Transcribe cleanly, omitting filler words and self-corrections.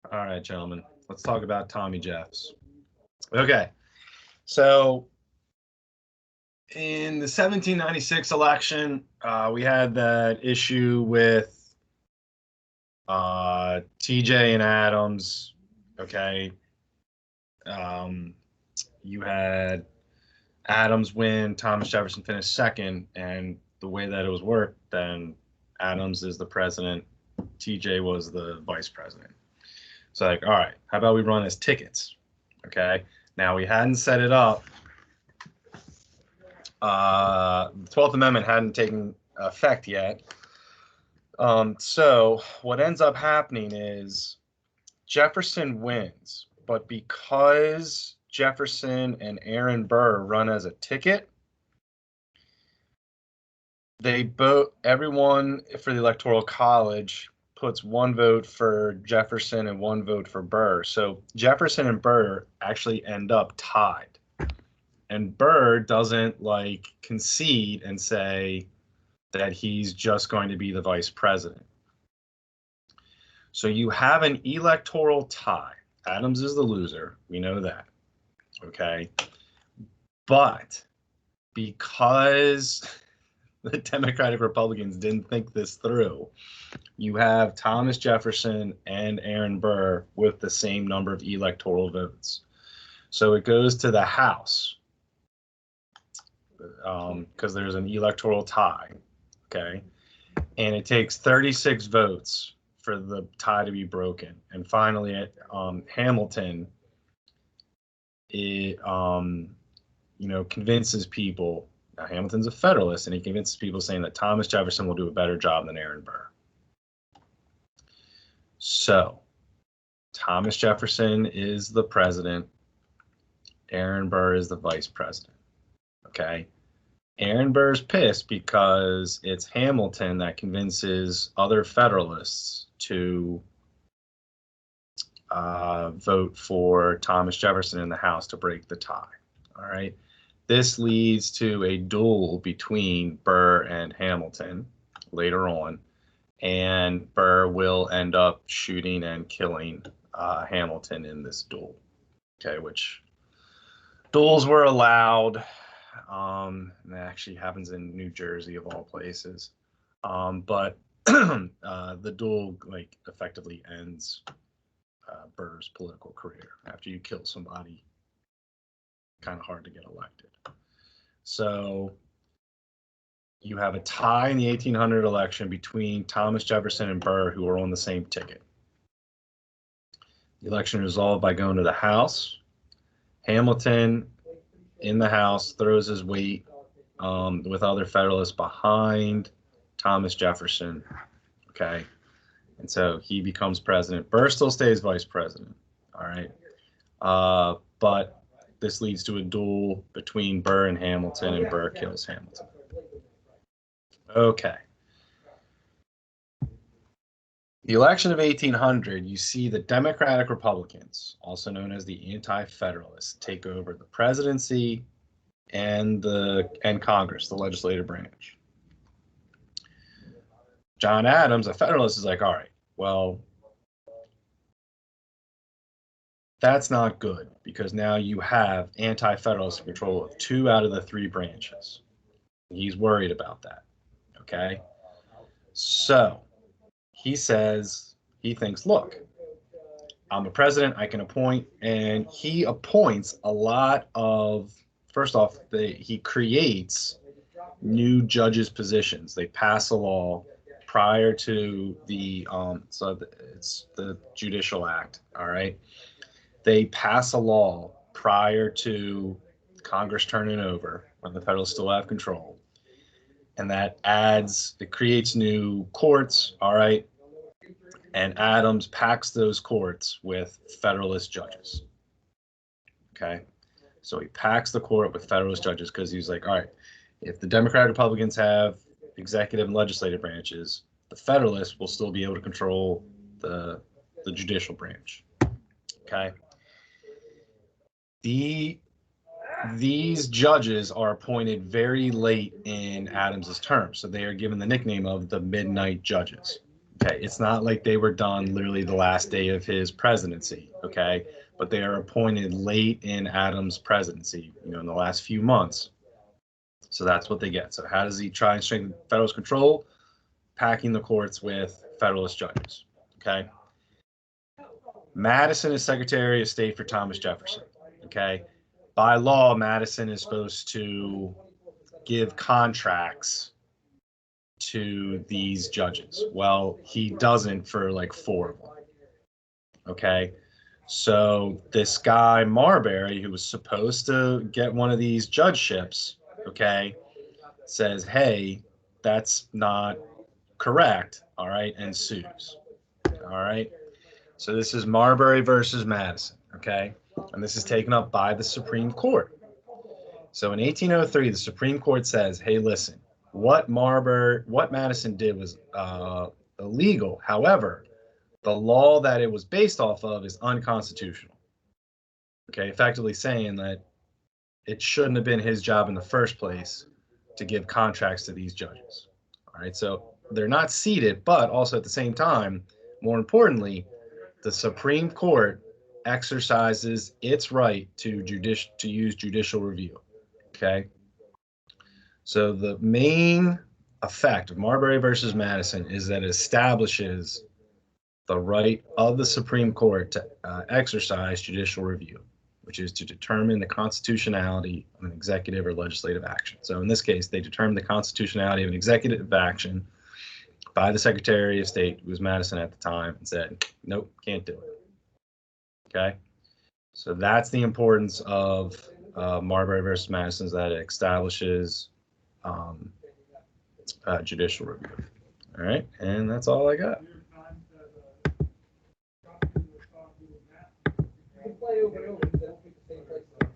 All right, gentlemen, let's talk about Tommy Jeffs. Okay, so in the 1796 election, we had that issue with TJ and Adams. Okay, um, you had Adams win, Thomas Jefferson finished second, and the way that it was worked, then Adams is the president, TJ was the vice president. So like, all right, how about we run as tickets? Okay. Now we hadn't set it up. The 12th Amendment hadn't taken effect yet. So what ends up happening is Jefferson wins, but because Jefferson and Aaron Burr run as a ticket, everyone for the Electoral College puts one vote for Jefferson and one vote for Burr. So Jefferson and Burr actually end up tied. And Burr doesn't like concede and say that he's just going to be the vice president. So you have an electoral tie. Adams is the loser. We know that. Okay. But because the Democratic Republicans didn't think this through, you have Thomas Jefferson and Aaron Burr with the same number of electoral votes. So it goes to the House because there's an electoral tie. Okay. And it takes 36 votes for the tie to be broken. And finally, Hamilton, convinces people. Now, Hamilton's a Federalist, and he convinces people saying that Thomas Jefferson will do a better job than Aaron Burr. So, Thomas Jefferson is the president. Aaron Burr is the vice president. Okay. Aaron Burr's pissed because it's Hamilton that convinces other Federalists to vote for Thomas Jefferson in the House to break the tie. All right. This leads to a duel between Burr and Hamilton later on, and Burr will end up shooting and killing Hamilton in this duel. Okay, which duels were allowed. And that actually happens in New Jersey of all places. But the duel effectively ends Burr's political career. After you kill somebody, kind of hard to get elected. So you have a tie in the 1800 election between Thomas Jefferson and Burr, who are on the same ticket. The election resolved by going to the House. Hamilton in the House throws his weight with other Federalists behind Thomas Jefferson. Okay. And so he becomes president. Burr still stays vice president. All right. But this leads to a duel between Burr and Hamilton, and Burr kills Hamilton. Okay. The election of 1800, you see the Democratic Republicans, also known as the Anti-Federalists, take over the presidency and Congress, the legislative branch. John Adams, a Federalist, is like, all right, well, that's not good because now you have Anti-Federalist control of 2 out of the 3 branches. He's worried about that. Okay. So he says, he thinks, look, I'm a president, I can appoint, and he appoints a lot of, first off, he creates new judges' positions. They pass a law prior to it's the Judicial Act, all right? They pass a law prior to Congress turning over when the Federalists still have control. And that it creates new courts, all right? And Adams packs those courts with Federalist judges. Okay. So he packs the court with Federalist judges because he's like, all right, if the Democratic Republicans have executive and legislative branches, the Federalists will still be able to control the judicial branch. Okay. These judges are appointed very late in Adams's term, so they are given the nickname of the Midnight Judges. Okay, it's not like they were done literally the last day of his presidency, okay? But they are appointed late in Adams' presidency, in the last few months. So that's what they get. So how does he try and strengthen Federalist control? Packing the courts with Federalist judges, okay? Madison is Secretary of State for Thomas Jefferson, okay? By law, Madison is supposed to give contracts to these judges. Well, he doesn't for like 4 of them. Okay. So this guy, Marbury, who was supposed to get one of these judgeships, okay, says, hey, that's not correct. All right. And sues. All right. So this is Marbury versus Madison. Okay. And this is taken up by the Supreme Court. So in 1803, the Supreme Court says, hey, listen, what Madison did was illegal. However, the law that it was based off of is unconstitutional. Okay, effectively saying that it shouldn't have been his job in the first place to give contracts to these judges. All right, so they're not seated, but also at the same time, more importantly, the Supreme Court exercises its right to use judicial review. Okay, so the main effect of Marbury versus Madison is that it establishes the right of the Supreme Court to exercise judicial review, which is to determine the constitutionality of an executive or legislative action. So in this case, they determined the constitutionality of an executive action by the Secretary of State, who was Madison at the time, and said, nope, can't do it. Okay? So that's the importance of Marbury versus Madison, is that it establishes judicial review. All right, and that's all I got.